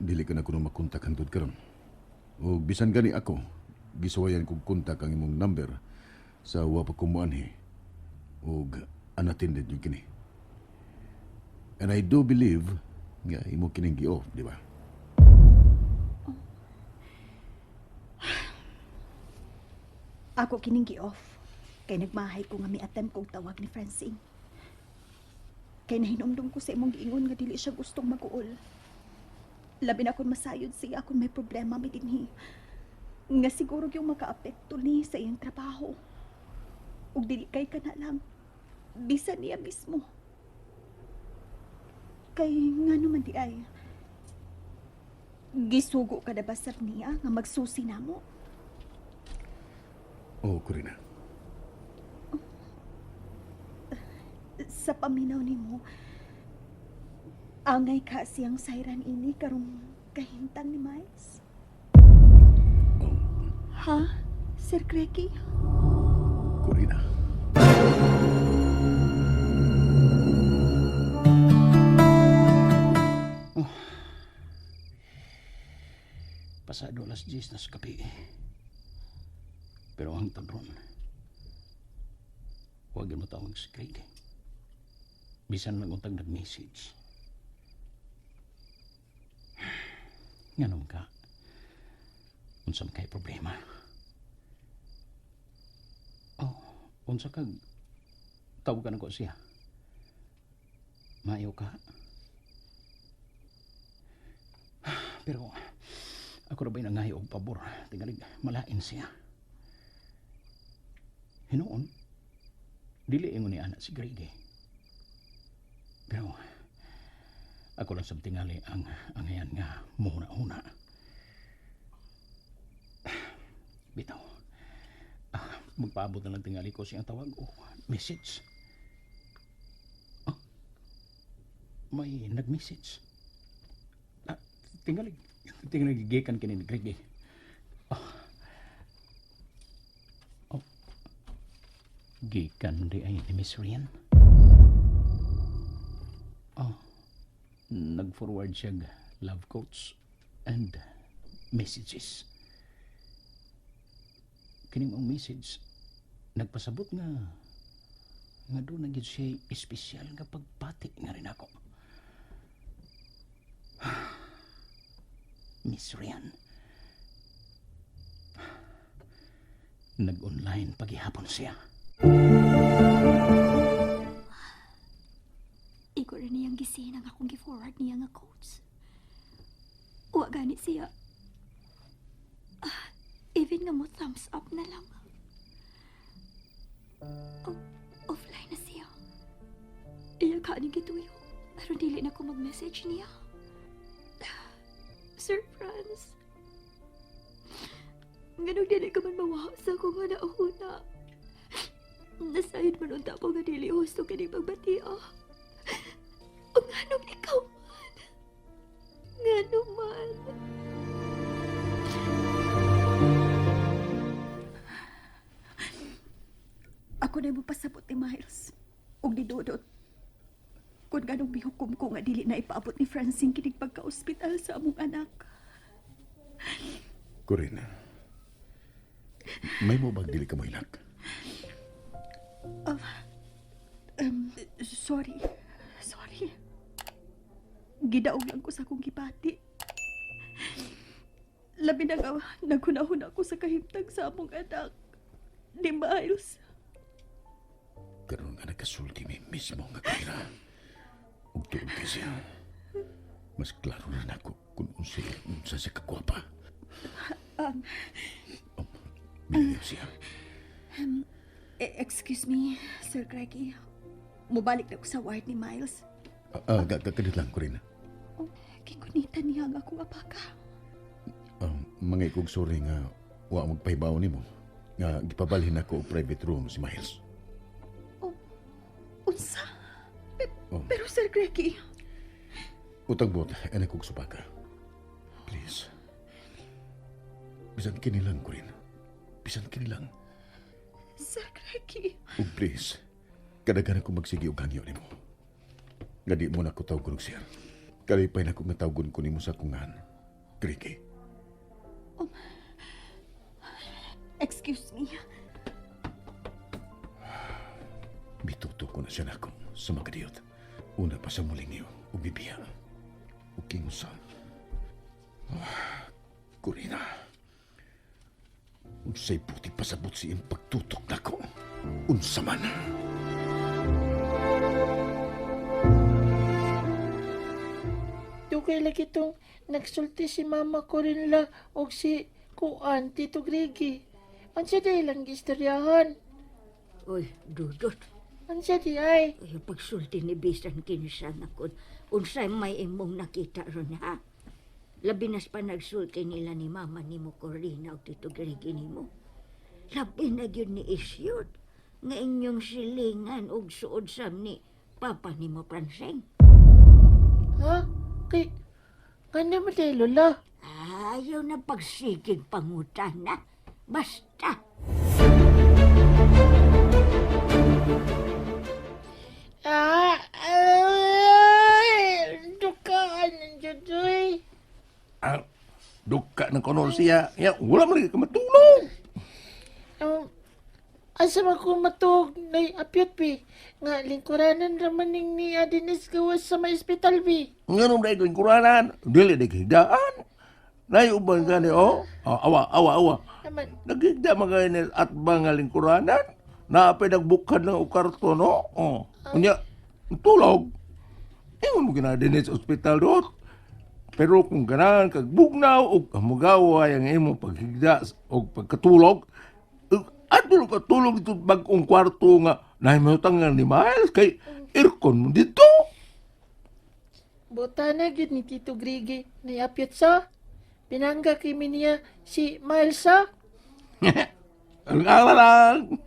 dili ka na kuno makontak hangtod karon. O bisan gani ako, gisuwayan kong kontak ang imong number sa wa pa kumuanhi o unattended yung kini. And I do believe nga imo kining gi-off, di ba? Ako kining gi-off. Kay nagmahay ko nga mi-attempt kong tawag ni Francine. Kay nahinumdum ko sa imong giingon nga dili siya gustong mag-uol. Labi na akong masayod siya kung may problema mi dinhi. Nga siguro yung makaapekto ni sa iyang trabaho. Ug dili kay ka na lang. Bisan niya mismo. Kay nga naman di ay. Gisugo ka na ba sir niya nga magsusi na mo? Oo, Corina. Sa paminaw nimo, angay ka siyang sayran ini karong kahintang ni Miles? Ha? Sir Greggy? Corina. Pasado alas 10 na sa kape. Pero ang tagron, huwag mo tawag si Craig. Bisan lang untag nag-message. Nga naman ka, unsa man kay problema. Oh, unsa kag tawag ka na ko siya. Maayo ka. Pero ako na ba'y nangayo og pabor? Tingalig, malain siya. Hinoon, dili ingon ni anak si Grady. Pero ako lang sab tingali ang angayan nga muna-una. Bitaw, magpaabot na lang tingali ko siyang tawag o message. Ah, may nag-message. Tingalig gigikan kini ni Grady. Gikan di ay ni Miss Rian. Nag-forward siya love quotes and messages. Kining ang message nagpasabot nga doon na gid siya espesyal nga pagpati nga rin ako. Miss Rian. Nag-online paghihapon siya. Iko rin niyang gisin ang akong gi-forward niya nga quotes. Wa gani siya. Even nga mo thumbs up na lang. Offline na siya. Iya ka ni gituyo. Pero dili na ko mag-message niya. Sir Franz. Ganun dili ka man mawaha sa akong nga nauna. Nasayod man unta po nga dili husto kini magbatia. O nganong ikaw man. Ngano man. Ako na mo pasabot ni Miles. Ug ni Dodot. Kung ganong bihukom ko nga dili na ipaabot ni Francine kinig pagka-ospital sa among anak. Corina. May mo bang dili ka mo hilak? Sorry. Gidaog lang ko sa akong gipati. Labi na nga naghunahon ako sa kahimtang sa among anak. Ni Miles. Karon nga nagkasulti mi mismo nga Corina. Ug tuod kay siya. Mas klaro na nako kung unsa siya kagwapa. Binayaw siya. Excuse me, Sir Greggy. Mubalik na ko sa ward ni Miles. Kadit lang, Corina. Kikunitan niya ang akong apaka. Mga ikog sorry nga wa magpahibaw nimo nga gipabalhin ako og private room si Miles. Unsa? Pero Sir Greggy, Utang bot, anak kog supaka. Please. Bisan kini lang, Corina. Bisan kini lang. Sir Greggy. Ug please, kadaghan ako magsigi og hangyo nimo. Nga di mo na ko tawgon og siya. Kalipay na ko matawgon ko nimo sa kungan. Grigi, Excuse me. bituto ko na siya na ako sa mga diyot. Una pa sa muling iyo, ubibiya. Uking usan. Kurina. Unsay puti pasabot siyang pagtutok na ko. Unsa man. Dugay lagi itong nagsulti si mama ko rin la o si Kuan, Tito Grigi. Ang siya di lang istoryahan. Uy, Dudot. Ang siya di ay. Ay, pagsulti ni Bisan kinsan ako. Unsay may imong nakita ron ha? Labi nas pa nagsulti nila ni Mama ni mo Corina o Tito Grigi ni mo. Labi na yun ni Isyot. Nga inyong silingan og suod sam ni Papa ni mo Pranseng. Ha? Kay, kanya mo tayo, Lola. Ayaw na pagsigig pangutan na. Basta. Dukaan ng Diyodoy. Duka ng konol siya. Ya, wala mo rin ka matulog. Asa man ko matug na apyot pi. Nga lingkuranan ramaning ni Adenis gawas sa may ospital pi. Nga nung dahil kong kuranan, dili na higdaan. Nayuban ka ni, awa. Naman, Nagigda mga ini at mga lingkuranan. Naapay nagbukad ng ukarto, no? Kanya, tulog. Ingon mo ginadinis sa ospital doon. Pero kung ganahan kagbugnaw o kamugawa ang imong paghigda o pagkatulog, at tulog katulog dito bagong kwarto nga nahimutang nga ni Miles kay aircon mo dito. buta na gyud ni Tito Grigi na apyot sa. Pinangga kay niya si Miles sa. Ang lang.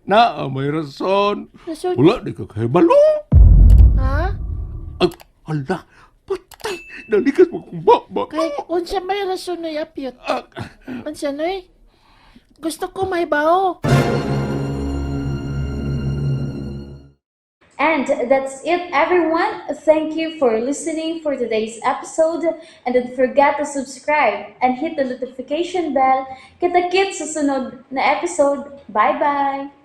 Na, may rason. Rason? Wala, di ka kahibalo. Ha? Ala, patay. Nalikas mo kung ba. Kay unsa may rason na apyot? Unsa noy? Gusto ko may bao. And that's it, everyone. Thank you for listening for today's episode. And don't forget to subscribe and hit the notification bell. Kita-kits sa sunod na episode. Bye-bye!